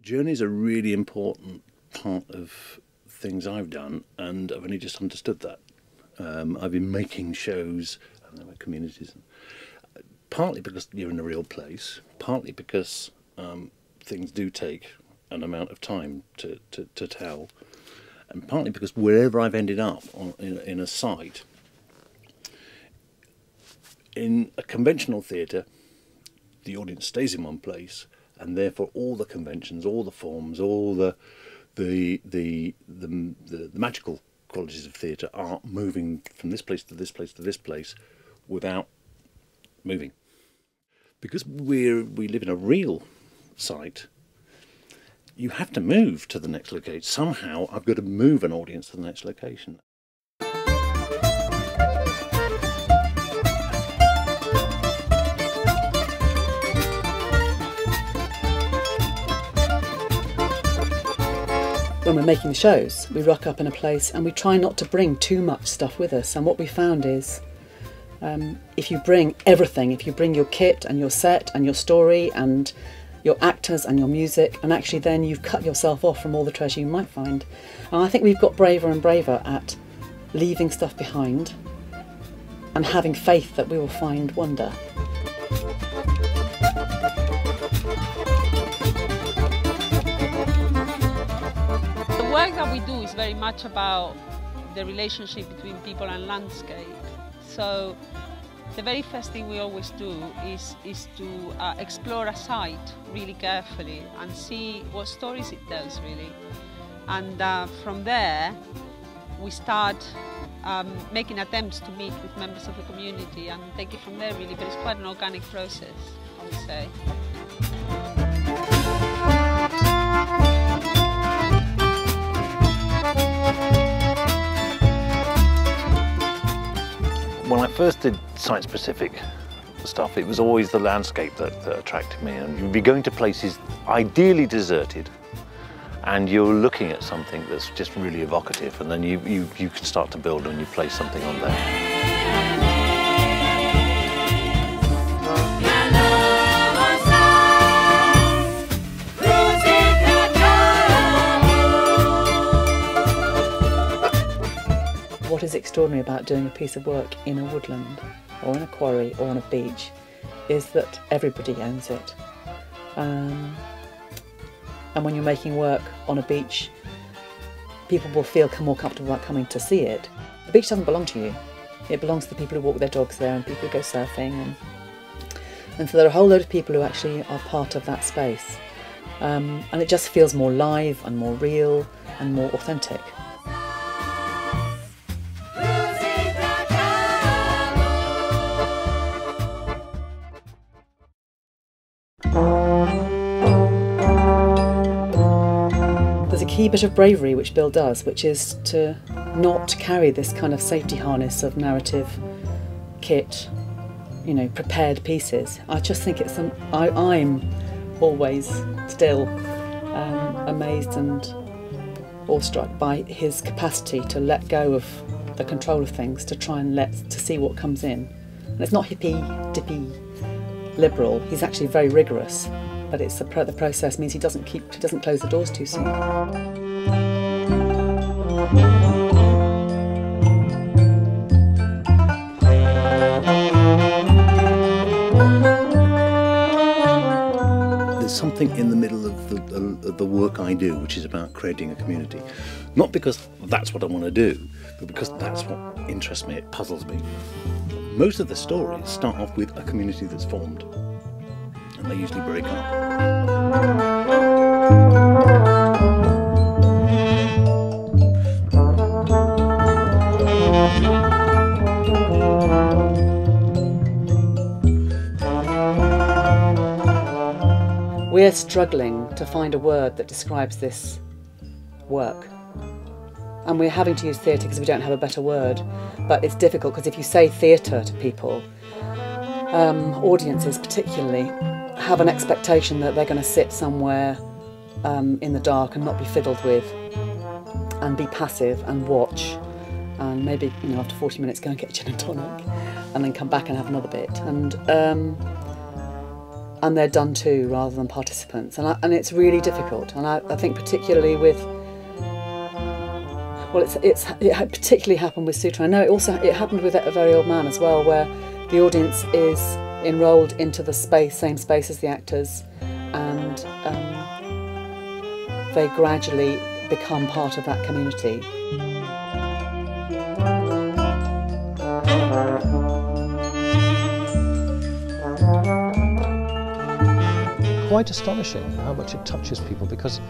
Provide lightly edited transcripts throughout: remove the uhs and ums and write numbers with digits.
Journey's a really important part of things I've done, and I've only just understood that. I've been making shows and there were communities, partly because you're in a real place, partly because things do take an amount of time to tell, and partly because wherever I've ended up in a site, in a conventional theatre, the audience stays in one place, and therefore all the conventions, all the forms, all the magical qualities of theatre are moving from this place to this place to this place without moving. Because we live in a real site, you have to move to the next location. Somehow I've got to move an audience to the next location. When we're making the shows, we rock up in a place and we try not to bring too much stuff with us. And what we found is, if you bring everything, if you bring your kit and your set and your story and your actors and your music, and actually then you've cut yourself off from all the treasure you might find. And I think we've got braver and braver at leaving stuff behind and having faith that we will find wonder. The work that we do is very much about the relationship between people and landscape. So the very first thing we always do is to explore a site really carefully and see what stories it tells really. And from there we start making attempts to meet with members of the community and take it from there really, but it's quite an organic process, I would say. When I first did site-specific stuff, it was always the landscape that attracted me. And you'd be going to places ideally deserted, and you're looking at something that's just really evocative, and then you can start to build and you place something on there. What is extraordinary about doing a piece of work in a woodland or in a quarry or on a beach is that everybody owns it. And when you're making work on a beach, people will feel more comfortable about coming to see it. The beach doesn't belong to you. It belongs to the people who walk their dogs there and people who go surfing. And so there are a whole load of people who actually are part of that space. And it just feels more live and more real and more authentic. There's a key bit of bravery which Bill does, which is to not carry this kind of safety harness of narrative kit, you know, prepared pieces. I just think it's I'm always still amazed and awestruck by his capacity to let go of the control of things, to try and to see what comes in. And it's not hippy dippy liberal. He's actually very rigorous. But it's the process means he doesn't close the doors too soon. There's something in the middle of the work I do which is about creating a community. Not because that's what I want to do, but because that's what interests me, it puzzles me. Most of the stories start off with a community that's formed. And they usually break up. We're struggling to find a word that describes this work. And we're having to use theatre because we don't have a better word. But it's difficult because if you say theatre to people, audiences particularly, have an expectation that they're going to sit somewhere in the dark and not be fiddled with and be passive and watch and maybe, you know, after 40 minutes go and get gin and tonic and then come back and have another bit. And and they're done to rather than participants, and it's really difficult. And I think particularly with, well, it particularly happened with Sutra. I know it happened with A Very Old Man as well, where the audience is enrolled into the same space as the actors, and they gradually become part of that community. Quite astonishing how much it touches people, because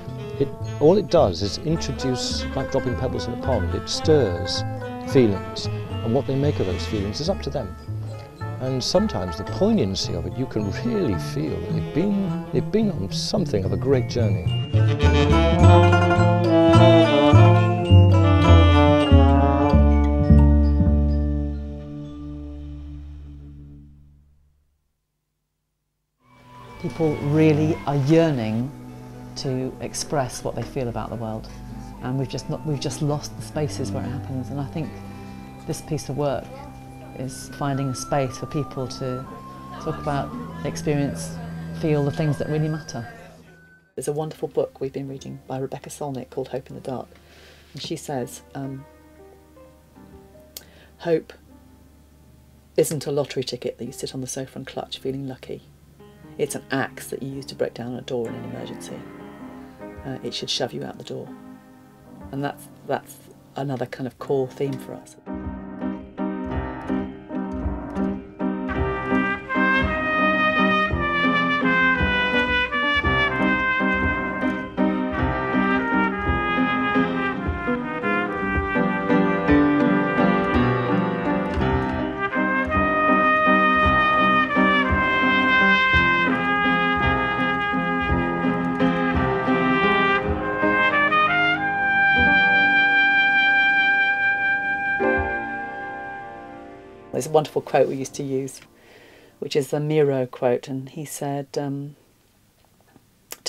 all it does is introduce, like dropping pebbles in a pond, it stirs feelings, and what they make of those feelings is up to them. And sometimes the poignancy of it, you can really feel that they've been on something of a great journey. People really are yearning to express what they feel about the world, and we've just lost the spaces where it happens. And I think this piece of work is finding a space for people to talk about, experience, feel the things that really matter. There's a wonderful book we've been reading by Rebecca Solnit called Hope in the Dark, and she says hope isn't a lottery ticket that you sit on the sofa and clutch feeling lucky. It's an axe that you use to break down a door in an emergency. It should shove you out the door. And that's another kind of core theme for us. There's a wonderful quote we used to use, which is the Miro quote, and he said, to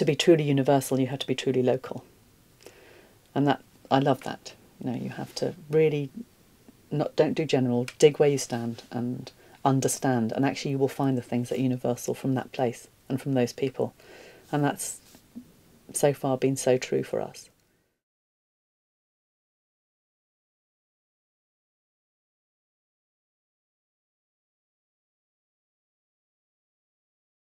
be truly universal, you have to be truly local. And that, I love that. You know, you have to really don't do general, dig where you stand and understand, and actually you will find the things that are universal from that place and from those people. And that's so far been so true for us.